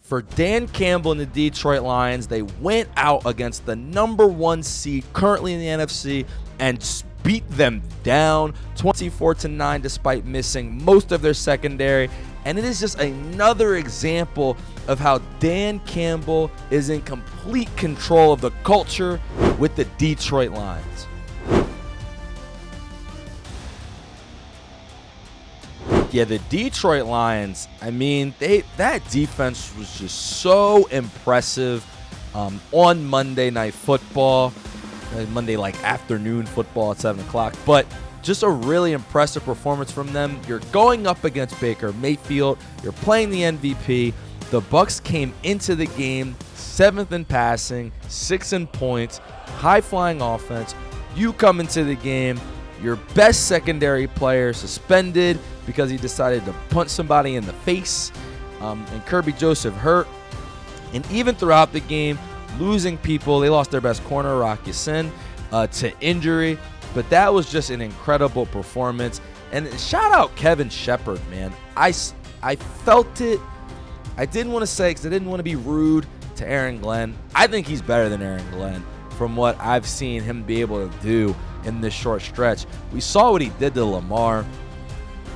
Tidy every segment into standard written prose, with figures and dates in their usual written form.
For Dan Campbell and the Detroit Lions, they went out against the #1 seed currently in the NFC and beat them down 24-9 despite missing most of their secondary. And it is just another example of how Dan Campbell is in complete control of the culture with the Detroit Lions. Yeah, the Detroit Lions, I mean, that defense was just so impressive on Monday Night Football, Monday like afternoon football at 7 o'clock, but just a really impressive performance from them. You're going up against Baker Mayfield. You're playing the MVP. The Bucs came into the game 7th in passing, 6th in points, high-flying offense. You come into the game, your best secondary player suspended because he decided to punch somebody in the face, and Kirby Joseph hurt. And even throughout the game, losing people. They lost their best corner, Rock Ya-Sin, to injury. But that was just an incredible performance. And shout out Kevin Shepherd, man. I felt it. I didn't want to say because I didn't want to be rude to Aaron Glenn. I think he's better than Aaron Glenn from what I've seen him be able to do in this short stretch. We saw what he did to Lamar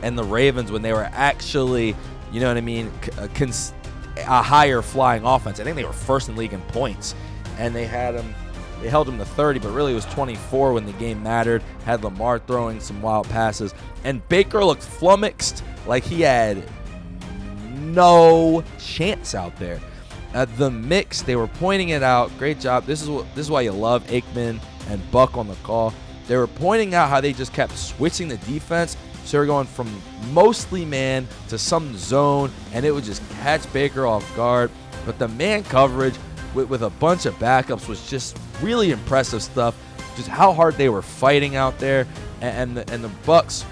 and the Ravens when they were actually, you know what I mean, a higher flying offense. I think they were first in the league in points, and they held him to 30, but really it was 24 when the game mattered. Had Lamar throwing some wild passes, and Baker looked flummoxed, like he had no chance out there. The mix, they were pointing it out. Great job. This is why you love Aikman and Buck on the call. They were pointing out how they just kept switching the defense. So they're going from mostly man to some zone, and it would just catch Baker off guard. But the man coverage with a bunch of backups was just really impressive stuff. Just how hard they were fighting out there, and the Bucs.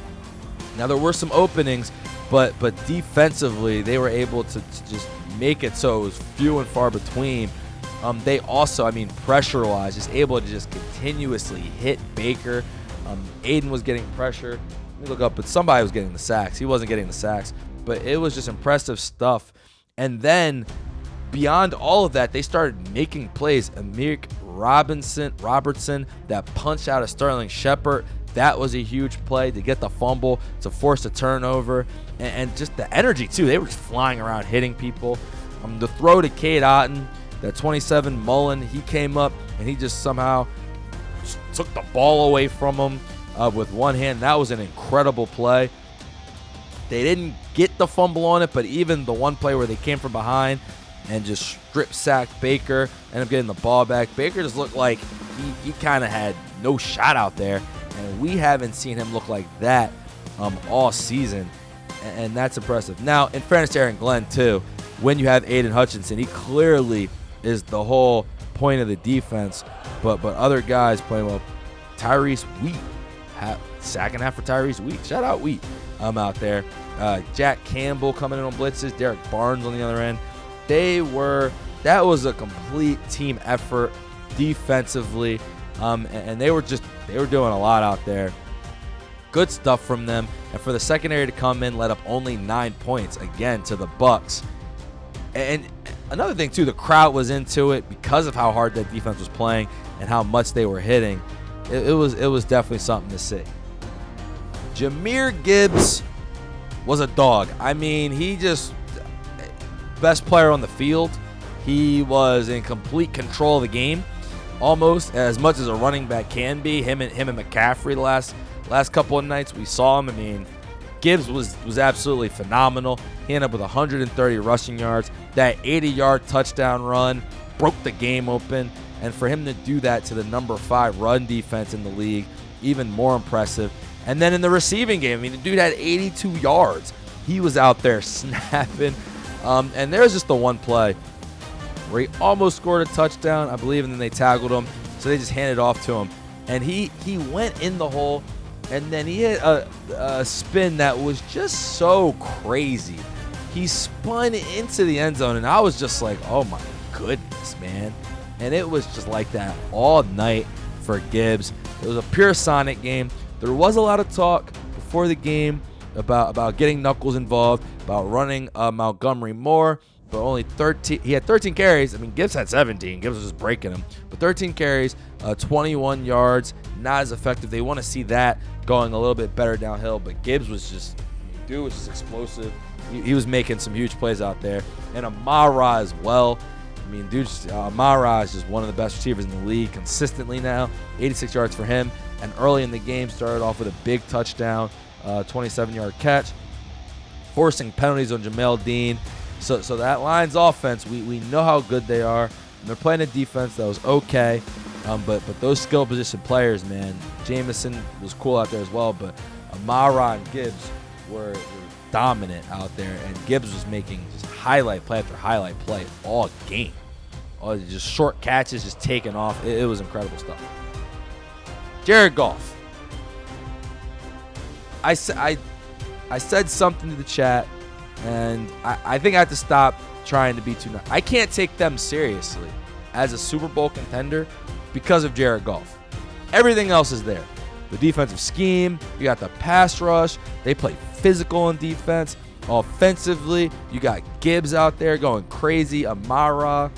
Now there were some openings, but defensively they were able to just make it so it was few and far between. They also, I mean, pressure-wise, just able to just continuously hit Baker. Aiden was getting pressure. Let me look up, but somebody was getting the sacks. He wasn't getting the sacks, but it was just impressive stuff. And then beyond all of that, they started making plays. Amir Robertson, that punch out of Sterling Shepard, that was a huge play to get the fumble, to force a turnover, and just the energy too. They were just flying around hitting people. The throw to Cade Otton, that 27 Mullen, he came up and he just somehow took the ball away from him with one hand. That was an incredible play. They didn't get the fumble on it, but even the one play where they came from behind and just strip sacked Baker, ended up getting the ball back. Baker just looked like he kind of had no shot out there, and we haven't seen him look like that all season, and that's impressive. Now, in fairness to Aaron Glenn, too, when you have Aiden Hutchinson, he clearly is the whole point of the defense, but other guys playing well. Tyrese Wheat, sack and a half for Tyrese Wheat. Shout out Wheat out there. Jack Campbell coming in on blitzes. Derek Barnes on the other end. That was a complete team effort defensively, and they were doing a lot out there. Good stuff from them, and for the secondary to come in, let up only 9 points again to the Bucs. And another thing too, the crowd was into it because of how hard that defense was playing and how much they were hitting. It was definitely something to see. Jaymir Gibbs was a dog. I mean, he just best player on the field. He was in complete control of the game, almost as much as a running back can be. Him and McCaffrey the last couple of nights we saw him. I mean, Gibbs was absolutely phenomenal. He ended up with 130 rushing yards. That 80-yard touchdown run broke the game open. And for him to do that to the number 5 run defense in the league, even more impressive. And then in the receiving game, I mean, the dude had 82 yards. He was out there snapping. And there's just the one play where he almost scored a touchdown, I believe, and then they tackled him. So they just handed it off to him. And he went in the hole, and then he hit a spin that was just so crazy. He spun into the end zone, and I was just like, oh my goodness, man. And it was just like that all night for Gibbs. It was a pure Sonic game. There was a lot of talk before the game about getting Knuckles involved, about running Montgomery more. but only 13. He had 13 carries. I mean, Gibbs had 17. Gibbs was just breaking him. But 13 carries, 21 yards, not as effective. They want to see that going a little bit better downhill. But Gibbs was just, dude was just explosive. He was making some huge plays out there. And Amara as well. I mean, dude, Amara is just one of the best receivers in the league consistently now. 86 yards for him. And early in the game, started off with a big touchdown, 27-yard catch, forcing penalties on Jamel Dean. So that Lions offense, we know how good they are. And they're playing a defense that was okay. But those skill position players, man, Jamison was cool out there as well. But Amara and Gibbs were dominant out there. And Gibbs was making just highlight play after highlight play all game. All just short catches, just taking off. It was incredible stuff. Jared Goff. I said something to the chat, and I think I have to stop trying to be too nice. I can't take them seriously as a Super Bowl contender because of Jared Goff. Everything else is there. The defensive scheme, you got the pass rush. They play physical on defense. Offensively, you got Gibbs out there going crazy. Amara,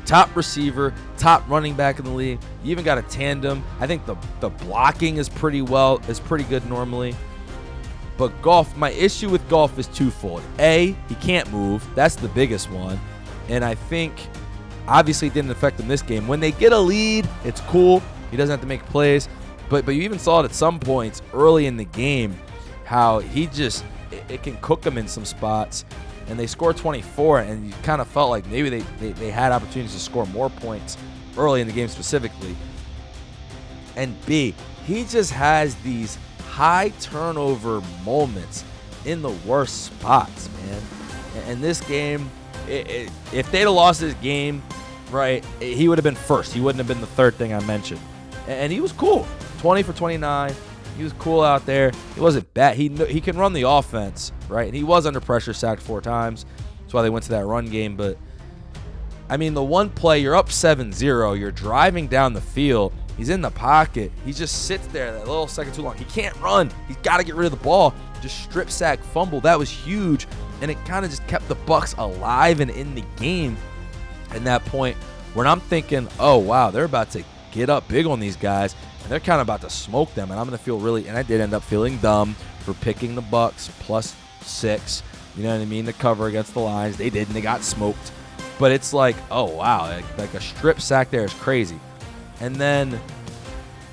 top receiver, top running back in the league. You even got a tandem. I think the blocking is pretty good normally. But Goff, my issue with Goff is twofold. A, he can't move. That's the biggest one. And I think, obviously, it didn't affect him this game. When they get a lead, it's cool. He doesn't have to make plays. But you even saw it at some points early in the game, how he just, it can cook him in some spots. And they scored 24, and you kind of felt like maybe they had opportunities to score more points early in the game specifically. And B, he just has these high turnover moments in the worst spots, man. And this game, if they'd have lost this game, right, he would have been first. He wouldn't have been the third thing I mentioned. And he was cool. 20 for 29. He was cool out there. He wasn't bad. He can run the offense, right? And he was under pressure, sacked 4 times. That's why they went to that run game. But, I mean, the one play, you're up 7-0. You're driving down the field. He's in the pocket. He just sits there that little second too long. He can't run. He's got to get rid of the ball. Just strip sack, fumble. That was huge. And it kind of just kept the Bucs alive and in the game at that point when I'm thinking, oh, wow, they're about to get up big on these guys. And they're kind of about to smoke them. And I'm going to feel really, and I did end up feeling dumb for picking the Bucs +6. You know what I mean? To cover against the Lions. They did, and they got smoked. But it's like, oh, wow, like a strip sack there is crazy. And then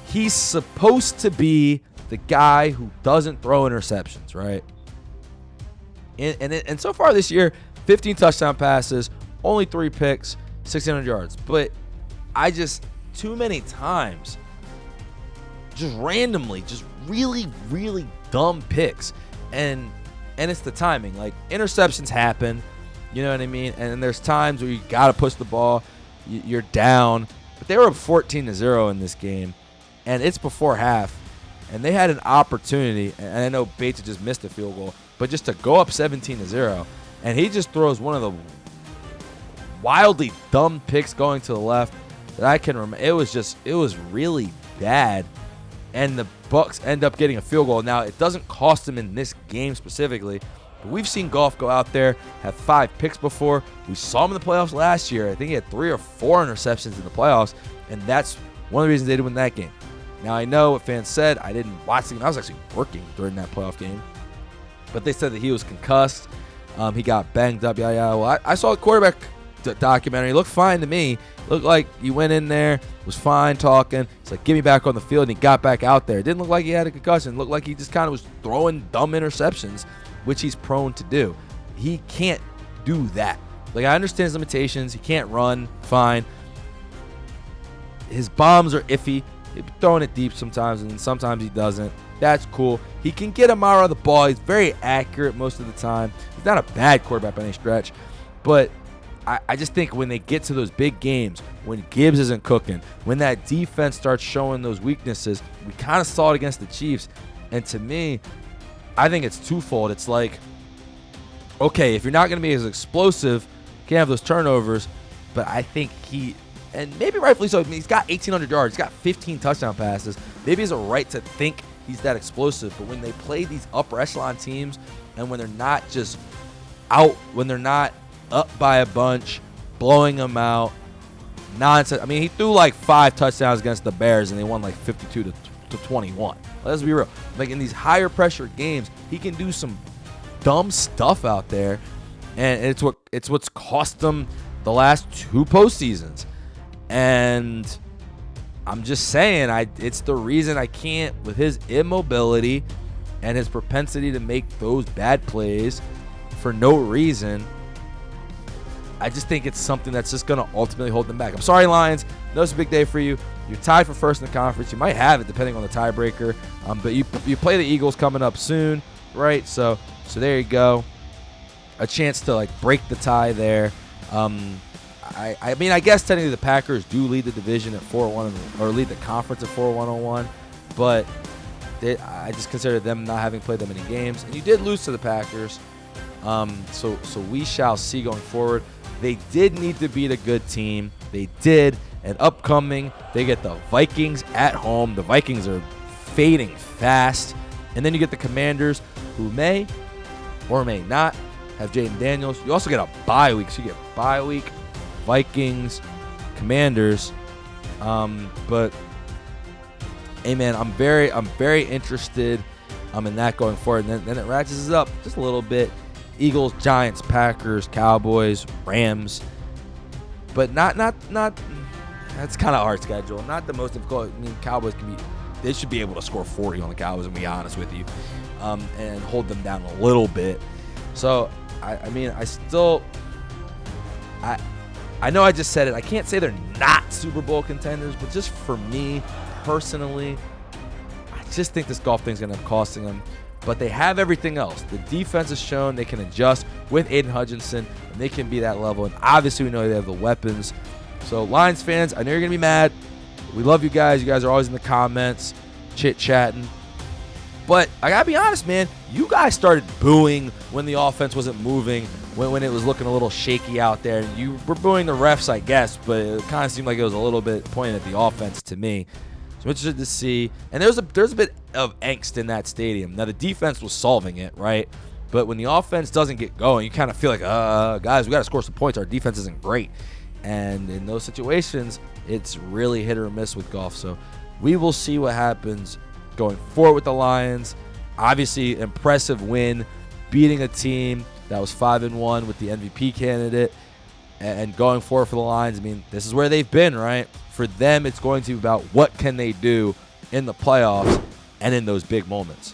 he's supposed to be the guy who doesn't throw interceptions, right? And so far this year, 15 touchdown passes, only 3 picks, 1,600 yards. But I just, too many times, just randomly, just really, really dumb picks. And it's the timing. Like, interceptions happen, you know what I mean? And there's times where you got to push the ball, you're down. But they were up 14-0 in this game, and it's before half. And they had an opportunity, and I know Bates had just missed a field goal, but just to go up 17-0, and he just throws one of the wildly dumb picks going to the left that I can remember. It was really bad. And the Bucs end up getting a field goal. Now, it doesn't cost them in this game specifically, but we've seen Goff go out there, have 5 picks before. We saw him in the playoffs last year. I think he had 3 or 4 interceptions in the playoffs, and that's one of the reasons they did win that game. Now, I know what fans said. I didn't watch the game. I was actually working during that playoff game. But they said that he was concussed. He got banged up. Yeah. Well, I saw the quarterback documentary. It looked fine to me. Looked like he went in there, was fine talking. It's like, get me back on the field, and he got back out there. It didn't look like he had a concussion. It looked like he just kind of was throwing dumb interceptions, which he's prone to do. He can't do that. Like, I understand his limitations. He can't run, fine. His bombs are iffy. He's throwing it deep sometimes, and sometimes he doesn't. That's cool. He can get Amara the ball. He's very accurate most of the time. He's not a bad quarterback by any stretch, but I just think when they get to those big games, when Gibbs isn't cooking, when that defense starts showing those weaknesses, we kind of saw it against the Chiefs. And to me, I think it's twofold. It's like, okay, if you're not going to be as explosive, you can't have those turnovers. But I think and maybe rightfully so, I mean, he's got 1,800 yards. He's got 15 touchdown passes. Maybe he has a right to think he's that explosive. But when they play these upper echelon teams and when they're not just out, when they're not up by a bunch, blowing them out. Nonsense. I mean, he threw like 5 touchdowns against the Bears, and they won like 52 to 21. Let's be real. Like in these higher pressure games, he can do some dumb stuff out there, and it's what's cost them the last 2 postseasons. And I'm just saying, it's the reason I can't, with his immobility and his propensity to make those bad plays for no reason. I just think it's something that's just going to ultimately hold them back. I'm sorry, Lions. No, it's a big day for you. You're tied for first in the conference. You might have it depending on the tiebreaker. But you play the Eagles coming up soon, right? So there you go. A chance to like break the tie there. I mean, I guess technically the Packers do lead the division at 4-1 or lead the conference at 4-1-1, but I just consider them not having played that many games. And you did lose to the Packers, so we shall see going forward. They did need to beat a good team. They did. And upcoming, they get the Vikings at home. The Vikings are fading fast. And then you get the Commanders, who may or may not have Jaden Daniels. You also get a bye week. So you get bye week, Vikings, Commanders. But hey man, I'm very interested in that going forward. And then it ratchets up just a little bit. Eagles, Giants, Packers, Cowboys, Rams. But not that's kind of our schedule. Not the most difficult. I mean, Cowboys they should be able to score 40 on the Cowboys, and be honest with you, and hold them down a little bit. So I mean, I know I just said it. I can't say they're not Super Bowl contenders, but just for me personally, I just think this golf thing's going to end up costing them. But they have everything else. The defense has shown they can adjust with Aiden Hutchinson, and they can be that level. And obviously, we know they have the weapons. So, Lions fans, I know you're going to be mad. We love you guys. You guys are always in the comments, chit-chatting. But I got to be honest, man. You guys started booing when the offense wasn't moving, when it was looking a little shaky out there. You were booing the refs, I guess, but it kind of seemed like it was a little bit pointed at the offense to me. So I'm interested to see. And there's a bit of angst in that stadium. Now, the defense was solving it, right? But when the offense doesn't get going, you kind of feel like, guys, we got to score some points. Our defense isn't great. And in those situations, it's really hit or miss with Goff. So we will see what happens going forward with the Lions. Obviously, impressive win, beating a team that was 5-1 with the MVP candidate. And going forward for the Lions, I mean, this is where they've been, right? For them, it's going to be about what can they do in the playoffs and in those big moments.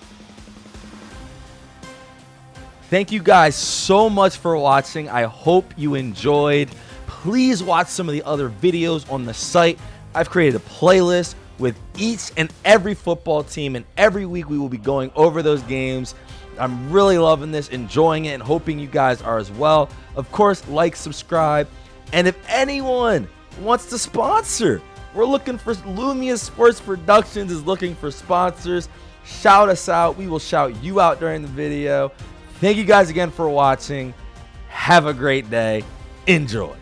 Thank you guys so much for watching. I hope you enjoyed. Please watch some of the other videos on the site. I've created a playlist with each and every football team, and every week we will be going over those games. I'm really loving this, enjoying it, and hoping you guys are as well. Of course, like, subscribe, and if anyone wants to sponsor, we're looking for Lumia Sports Productions is looking for sponsors. Shout us out. We will shout you out during the video. Thank you guys again for watching. Have a great day. Enjoy.